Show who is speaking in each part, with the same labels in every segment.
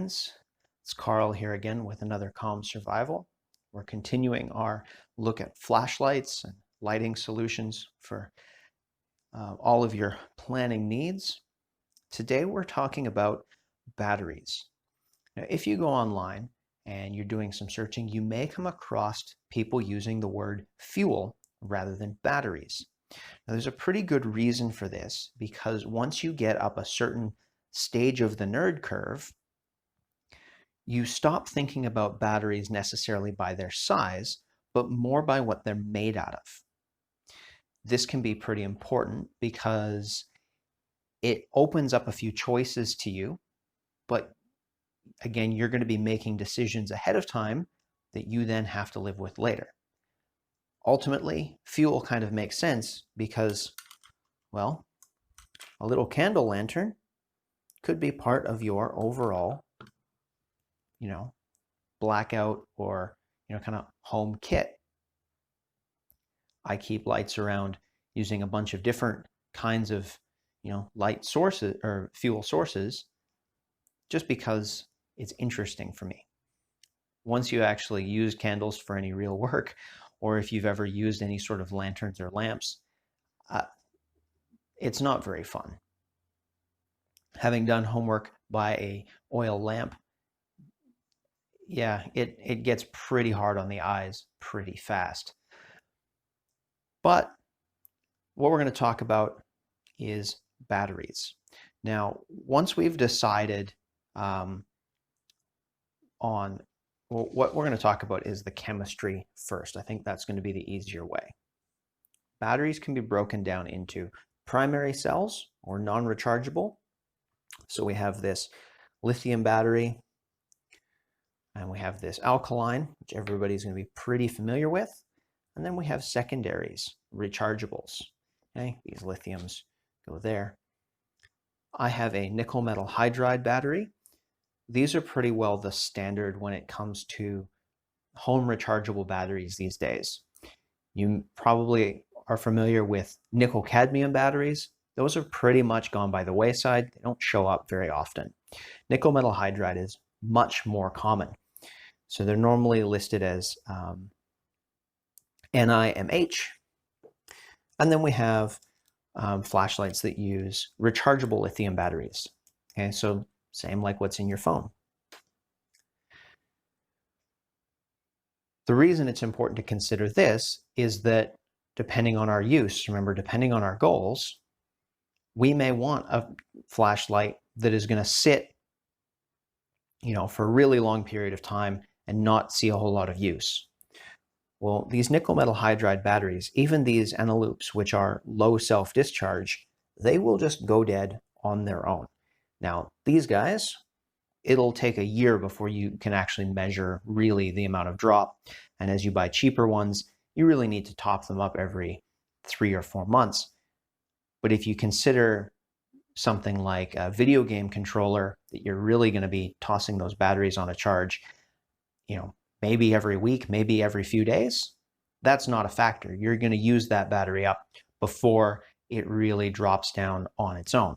Speaker 1: friends. It's Carl here again with another Calm Survival. We're continuing our look at flashlights and lighting solutions for all of your planning needs. Today we're talking about batteries. Now, if you go online and you're doing some searching, you may come across people using the word fuel rather than batteries. Now, there's a pretty good reason for this, because once you get up a certain stage of the nerd curve, you stop thinking about batteries necessarily by their size, but more by what they're made out of. This can be pretty important because it opens up a few choices to you, but again, you're going to be making decisions ahead of time that you then have to live with later. Ultimately, fuel kind of makes sense because, well, a little candle lantern could be part of your overall, blackout or, kind of home kit. I keep lights around using a bunch of different kinds of, light sources or fuel sources just because it's interesting for me. Once you actually use candles for any real work, or if you've ever used any sort of lanterns or lamps, it's not very fun. Having done homework by a oil lamp, yeah, it gets pretty hard on the eyes pretty fast. But what we're going to talk about is batteries. Now, once we've decided on what we're going to talk about is the chemistry first. I think that's going to be the easier way. Batteries can be broken down into primary cells or non-rechargeable. So we have this lithium battery, and we have this alkaline, which everybody's going to be pretty familiar with. And then we have secondaries, rechargeables. Okay, these lithiums go there. I have a nickel metal hydride battery. These are pretty well the standard when it comes to home rechargeable batteries these days. You probably are familiar with nickel cadmium batteries. Those are pretty much gone by the wayside. They don't show up very often. Nickel metal hydride is much more common. So they're normally listed as NiMH. And then we have flashlights that use rechargeable lithium batteries. Okay, so same like what's in your phone. The reason it's important to consider this is that depending on our use, remember, depending on our goals, we may want a flashlight that is going to sit, for a really long period of time and not see a whole lot of use. Well, these nickel metal hydride batteries, even these Eneloops, which are low self-discharge, they will just go dead on their own. Now, these guys, it'll take a year before you can actually measure really the amount of drop. And as you buy cheaper ones, you really need to top them up every 3 or 4 months. But if you consider something like a video game controller that you're really going to be tossing those batteries on a charge, maybe every week, maybe every few days, that's not a factor. You're going to use that battery up before it really drops down on its own.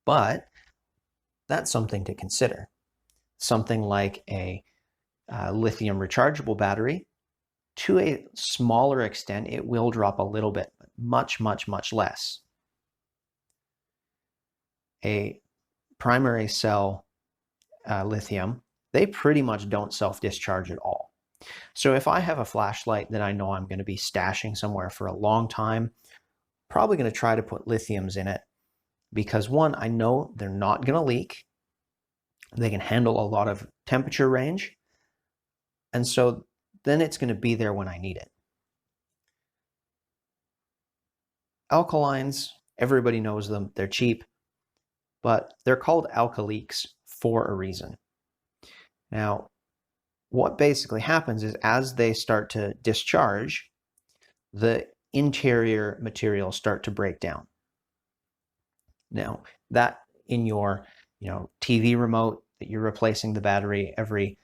Speaker 1: But that's something to consider. Something like a lithium rechargeable battery, to a smaller extent, it will drop a little bit, but much, much, much less. A primary cell lithium, they pretty much don't self-discharge at all. So if I have a flashlight that I know I'm going to be stashing somewhere for a long time, probably going to try to put lithiums in it because, one, I know they're not going to leak. They can handle a lot of temperature range. And so then it's going to be there when I need it. Alkalines, everybody knows them. They're cheap, but they're called alkaliques for a reason. Now, what basically happens is as they start to discharge, the interior materials start to break down. Now, that in your TV remote that you're replacing the battery every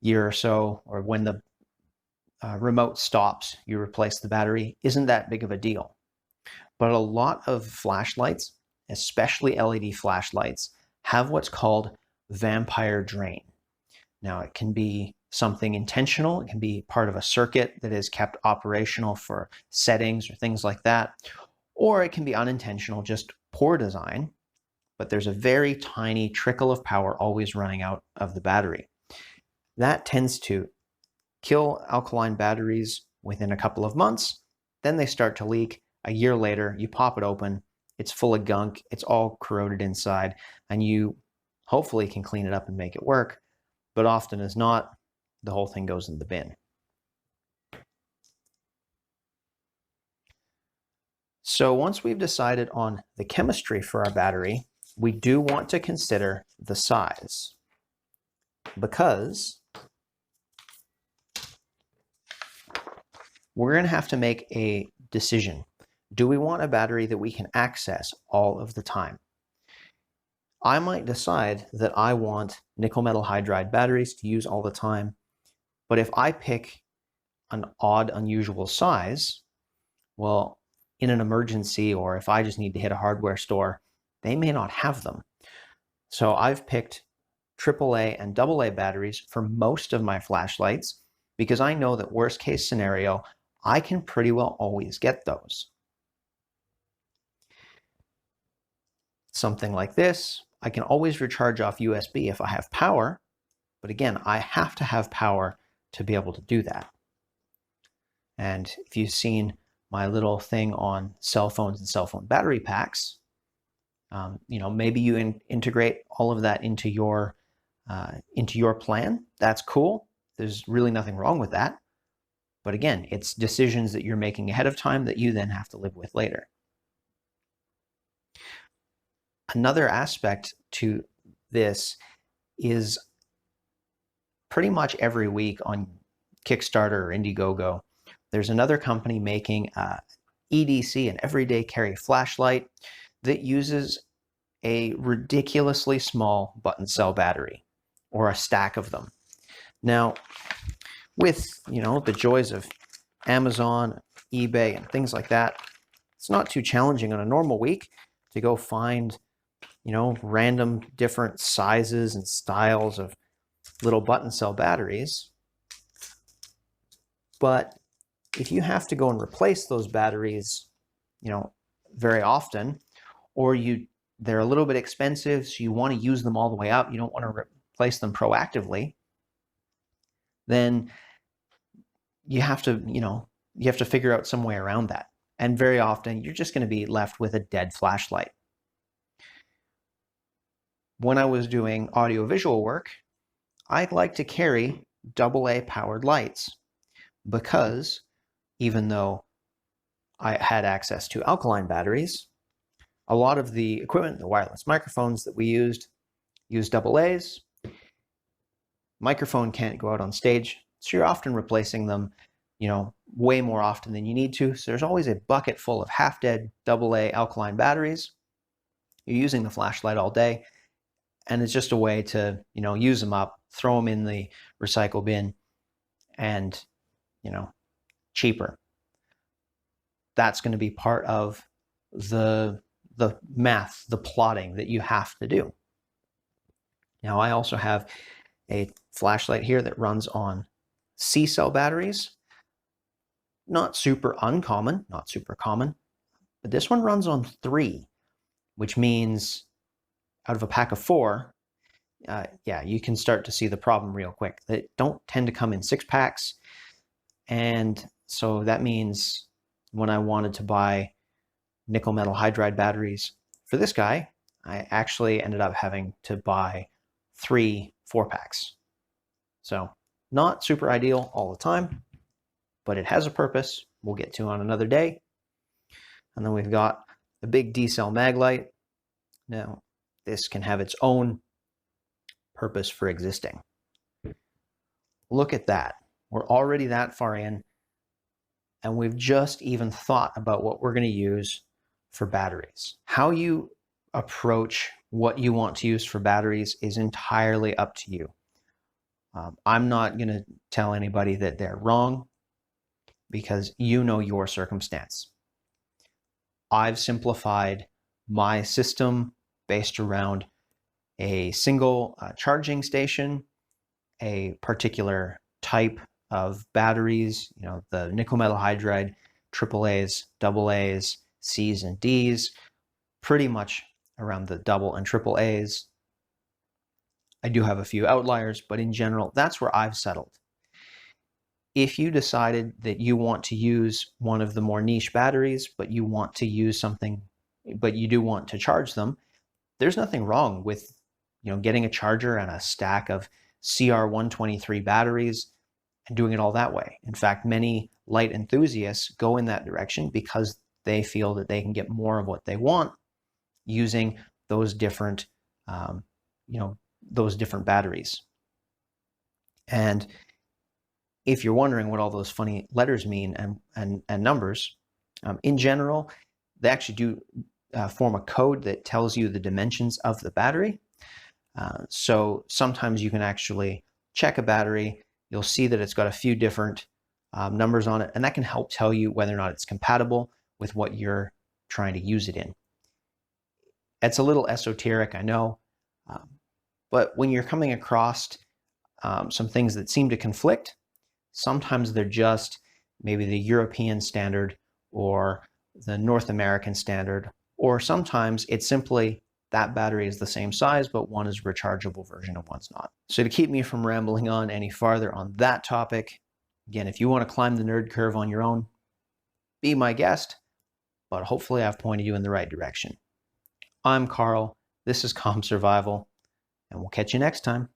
Speaker 1: year or so, or when the remote stops, you replace the battery, isn't that big of a deal. But a lot of flashlights, especially LED flashlights, have what's called vampire drain. Now, it can be something intentional. It can be part of a circuit that is kept operational for settings or things like that. Or it can be unintentional, just poor design, but there's a very tiny trickle of power always running out of the battery. That tends to kill alkaline batteries within a couple of months. Then they start to leak. A year later, you pop it open, it's full of gunk, it's all corroded inside, and you hopefully can clean it up and make it work. But often as not, the whole thing goes in the bin. So once we've decided on the chemistry for our battery, we do want to consider the size, because we're going to have to make a decision. Do we want a battery that we can access all of the time? I might decide that I want nickel metal hydride batteries to use all the time, but if I pick an odd, unusual size, well, in an emergency, or if I just need to hit a hardware store, they may not have them. So I've picked AAA and AA batteries for most of my flashlights because I know that worst case scenario, I can pretty well always get those. Something like this, I can always recharge off USB if I have power, but again, I have to have power to be able to do that. And if you've seen my little thing on cell phones and cell phone battery packs, maybe you integrate all of that into your plan. That's cool. There's really nothing wrong with that. But again, it's decisions that you're making ahead of time that you then have to live with later. Another aspect to this is pretty much every week on Kickstarter or Indiegogo, there's another company making EDC, an everyday carry flashlight, that uses a ridiculously small button cell battery, or a stack of them. Now, with the joys of Amazon, eBay, and things like that, it's not too challenging on a normal week to go find random different sizes and styles of little button cell batteries. But if you have to go and replace those batteries, very often, or they're a little bit expensive, so you want to use them all the way up, you don't want to replace them proactively, then you have to figure out some way around that. And very often, you're just going to be left with a dead flashlight. When I was doing audiovisual work, I like to carry AA powered lights, because even though I had access to alkaline batteries, a lot of the equipment, the wireless microphones that we used AA's. Microphone can't go out on stage, so you're often replacing them, way more often than you need to. So there's always a bucket full of half-dead AA alkaline batteries. You're using the flashlight all day, and it's just a way to, use them up, throw them in the recycle bin, and, cheaper. That's going to be part of the math, the plotting that you have to do. Now, I also have a flashlight here that runs on C-cell batteries. Not super uncommon, not super common, but this one runs on 3, which means out of a pack of 4, you can start to see the problem real quick. They don't tend to come in 6 packs, and so that means when I wanted to buy nickel metal hydride batteries for this guy, I actually ended up having to buy 3 4-packs. So not super ideal all the time, but it has a purpose we'll get to on another day. And then we've got the big D-cell mag light. Now, this can have its own purpose for existing. Look at that. We're already that far in, and we've just even thought about what we're going to use for batteries. How you approach what you want to use for batteries is entirely up to you. I'm not going to tell anybody that they're wrong, because you know your circumstance. I've simplified my system based around a single charging station, a particular type of batteries, the nickel metal hydride, AAAs, AA's, C's and D's, pretty much around the double and triple A's. I do have a few outliers, but in general, that's where I've settled. If you decided that you want to use one of the more niche batteries, but you want to use something, but you do want to charge them, there's nothing wrong with getting a charger and a stack of CR123 batteries and doing it all that way. In fact, many light enthusiasts go in that direction because they feel that they can get more of what they want using those different, those different batteries. And if you're wondering what all those funny letters mean and numbers, in general, they actually do form a code that tells you the dimensions of the battery. So sometimes you can actually check a battery. You'll see that it's got a few different numbers on it, and that can help tell you whether or not it's compatible with what you're trying to use it in. It's a little esoteric, I know, but when you're coming across some things that seem to conflict, sometimes they're just maybe the European standard or the North American standard, or sometimes it's simply that battery is the same size, but one is a rechargeable version and one's not. So to keep me from rambling on any farther on that topic, again, if you want to climb the nerd curve on your own, be my guest, but hopefully I've pointed you in the right direction. I'm Carl, this is Comm Survival, and we'll catch you next time.